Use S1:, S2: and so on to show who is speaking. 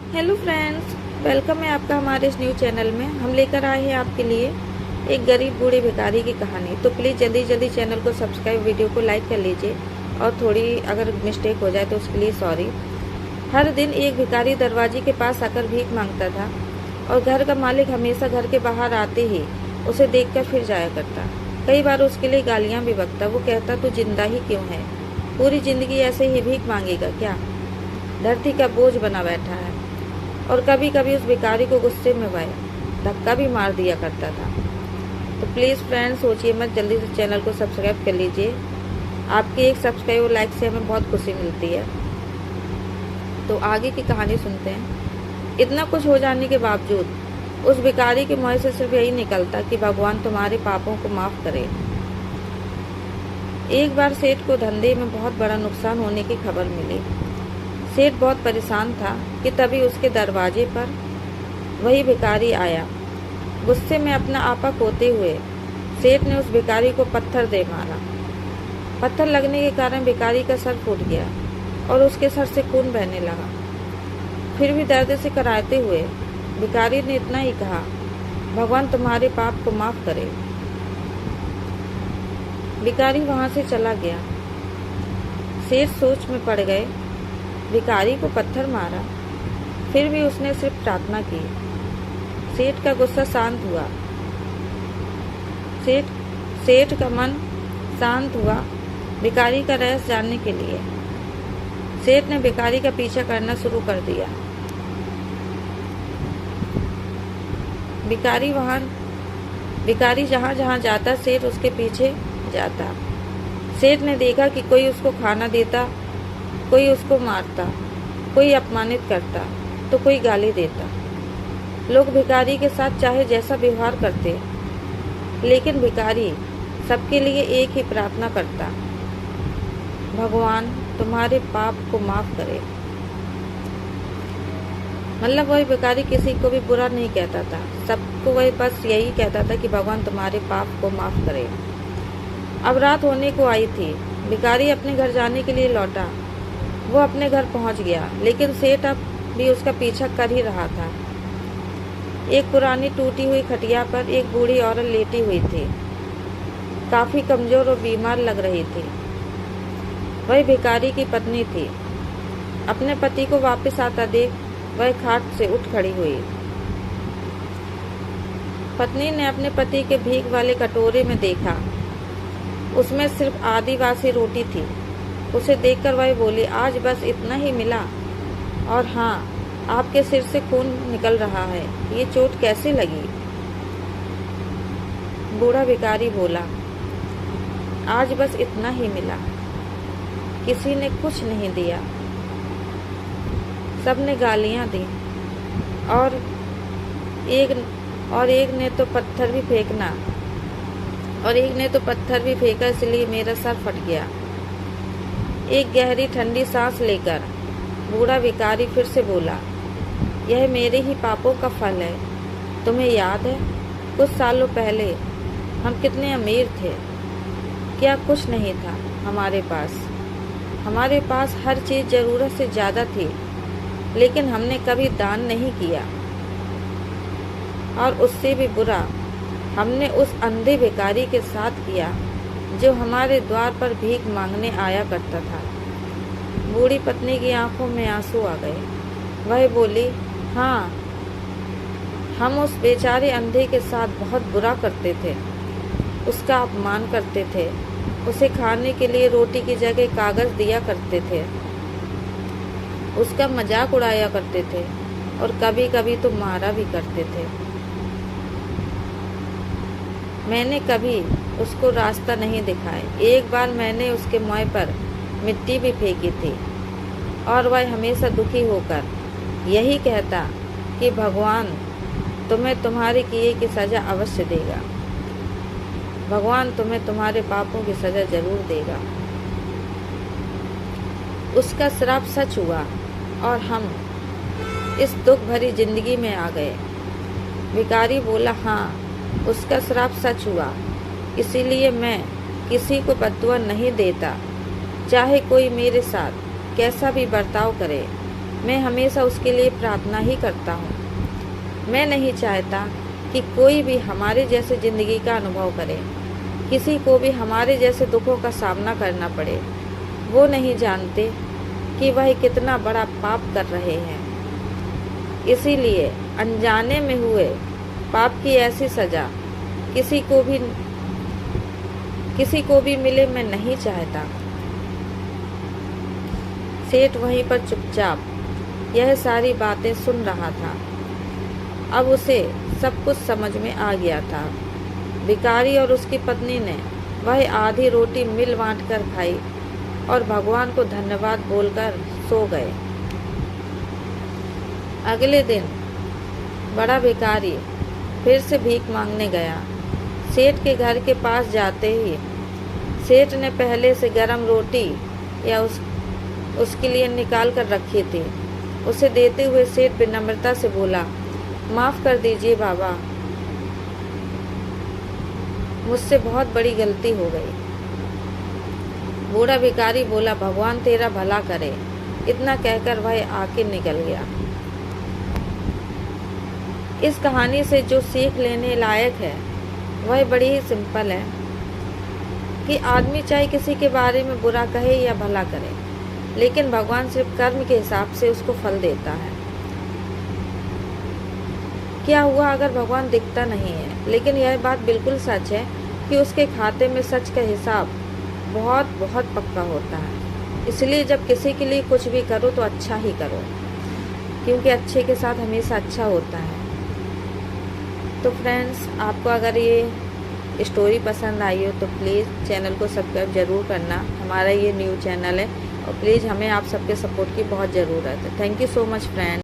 S1: Hello friends, welcome है आपका हमारे इस न्यू चैनल में। हम लेकर आए हैं आपके लिए एक गरीब बूढ़े भिखारी की कहानी। तो प्लीज़ जल्दी जल्दी चैनल को सब्सक्राइब, वीडियो को लाइक कर लीजिए और थोड़ी अगर मिस्टेक हो जाए तो उसके लिए सॉरी। हर दिन एक भिखारी दरवाजे के पास आकर भीख मांगता था और घर का मालिक हमेशा घर के बाहर आते ही उसे देखकर फिर जाया करता। कई बार उसके लिए गालियाँ भी बकता। वो कहता, तू जिंदा ही क्यों है? पूरी जिंदगी ऐसे ही भीख मांगेगा क्या? धरती का बोझ बना बैठा है। और कभी कभी उस भिखारी को गुस्से में वह धक्का भी मार दिया करता था। तो प्लीज़ फ्रेंड्स, सोचिए मत, जल्दी से चैनल को सब्सक्राइब कर लीजिए। आपकी एक सब्सक्राइब और लाइक से हमें बहुत खुशी मिलती है। तो आगे की कहानी सुनते हैं। इतना कुछ हो जाने के बावजूद उस भिखारी के मुंह से सिर्फ यही निकलता कि भगवान तुम्हारे पापों को माफ़ करे। एक बार सेठ को धंधे में बहुत बड़ा नुकसान होने की खबर मिली। सेठ बहुत परेशान था कि तभी उसके दरवाजे पर वही भिखारी आया। गुस्से में अपना आपा खोते हुए सेठ ने उस भिखारी को पत्थर दे मारा। पत्थर लगने के कारण भिखारी का सर फूट गया और उसके सर से खून बहने लगा। फिर भी दर्द से कराहते हुए भिखारी ने इतना ही कहा, भगवान तुम्हारे पाप को माफ करे। भिखारी वहां से चला गया। सेठ सोच में पड़ गए। भिखारी को पत्थर मारा, फिर भी उसने सिर्फ प्रार्थना की। सेठ का गुस्सा शांत हुआ। सेठ का मन शांत हुआ भिखारी का रहस्य जानने के लिए। सेठ ने भिखारी का पीछा करना शुरू कर दिया। भिखारी जहाँ जहाँ जाता सेठ उसके पीछे जाता। सेठ ने देखा कि कोई उसको खाना देता, कोई उसको मारता, कोई अपमानित करता तो कोई गाली देता। लोग भिखारी के साथ चाहे जैसा व्यवहार करते, लेकिन भिखारी सबके लिए एक ही प्रार्थना करता, भगवान तुम्हारे पाप को माफ करे। मतलब वही भिखारी किसी को भी बुरा नहीं कहता था, सबको वही बस यही कहता था कि भगवान तुम्हारे पाप को माफ करे। अब रात होने को आई थी। भिखारी अपने घर जाने के लिए लौटा। वो अपने घर पहुंच गया, लेकिन सेठ अब भी उसका पीछा कर ही रहा था। एक पुरानी टूटी हुई खटिया पर एक बूढ़ी औरत लेटी हुई थी। काफी कमजोर और बीमार लग रही थी। वह भिखारी की पत्नी थी। अपने पति को वापस आता देख वह खाट से उठ खड़ी हुई। पत्नी ने अपने पति के भीख वाले कटोरे में देखा, उसमें सिर्फ आदिवासी रोटी थी। उसे देखकर वह बोली, आज बस इतना ही मिला? और हाँ, आपके सिर से खून निकल रहा है, ये चोट कैसे लगी? बूढ़ा भिखारी बोला, आज बस इतना ही मिला। किसी ने कुछ नहीं दिया, सबने गालियां दी और एक ने तो पत्थर भी फेंका, इसलिए मेरा सर फट गया। एक गहरी ठंडी सांस लेकर बूढ़ा भिखारी फिर से बोला, यह मेरे ही पापों का फल है। तुम्हें याद है कुछ सालों पहले हम कितने अमीर थे? क्या कुछ नहीं था हमारे पास हर चीज़ ज़रूरत से ज़्यादा थी, लेकिन हमने कभी दान नहीं किया। और उससे भी बुरा हमने उस अंधे भिखारी के साथ किया जो हमारे द्वार पर भीख मांगने आया करता था। बूढ़ी पत्नी की आंखों में आंसू आ गए। वह बोली, हाँ, हम उस बेचारे अंधे के साथ बहुत बुरा करते थे, उसका अपमान करते थे, उसे खाने के लिए रोटी की जगह कागज दिया करते थे, उसका मजाक उड़ाया करते थे और कभी कभी तो मारा भी करते थे। मैंने कभी उसको रास्ता नहीं दिखाया। एक बार मैंने उसके मुंह पर मिट्टी भी फेंकी थी और वह हमेशा दुखी होकर यही कहता कि भगवान तुम्हें तुम्हारे किए की सज़ा अवश्य देगा, भगवान तुम्हें तुम्हारे पापों की सज़ा जरूर देगा। उसका श्राप सच हुआ और हम इस दुख भरी जिंदगी में आ गए। भिखारी बोला, हाँ, उसका श्राप सच हुआ, इसीलिए मैं किसी को बद्दुआ नहीं देता, चाहे कोई मेरे साथ कैसा भी बर्ताव करे। मैं हमेशा उसके लिए प्रार्थना ही करता हूँ। मैं नहीं चाहता कि कोई भी हमारे जैसे ज़िंदगी का अनुभव करे, किसी को भी हमारे जैसे दुखों का सामना करना पड़े। वो नहीं जानते कि वह कितना बड़ा पाप कर रहे हैं, इसीलिए अनजाने में हुए पाप की ऐसी सज़ा किसी को भी मिले मैं नहीं चाहता। सेठ वहीं पर चुपचाप यह सारी बातें सुन रहा था। अब उसे सब कुछ समझ में आ गया था। भिखारी और उसकी पत्नी ने वह आधी रोटी मिल बांट कर खाई और भगवान को धन्यवाद बोलकर सो गए। अगले दिन बड़ा भिखारी फिर से भीख मांगने गया। सेठ के घर के पास जाते ही सेठ ने पहले से गरम रोटी या उसके लिए निकाल कर रखी थी। उसे देते हुए सेठ विनम्रता से बोला, माफ़ कर दीजिए बाबा, मुझसे बहुत बड़ी गलती हो गई। बूढ़ा भिखारी बोला, भगवान तेरा भला करे। इतना कहकर वह आके निकल गया। इस कहानी से जो सीख लेने लायक है वह बड़ी ही सिंपल है कि आदमी चाहे किसी के बारे में बुरा कहे या भला करे, लेकिन भगवान सिर्फ कर्म के हिसाब से उसको फल देता है। क्या हुआ अगर भगवान दिखता नहीं है, लेकिन यह बात बिल्कुल सच है कि उसके खाते में सच का हिसाब बहुत बहुत पक्का होता है। इसलिए जब किसी के लिए कुछ भी करो तो अच्छा ही करो, क्योंकि अच्छे के साथ हमेशा अच्छा होता है। तो फ्रेंड्स, आपको अगर ये स्टोरी पसंद आई हो तो प्लीज़ चैनल को सब्सक्राइब ज़रूर करना। हमारा ये न्यू चैनल है और प्लीज़ हमें आप सबके सपोर्ट की बहुत ज़रूरत है। Thank you so much friends.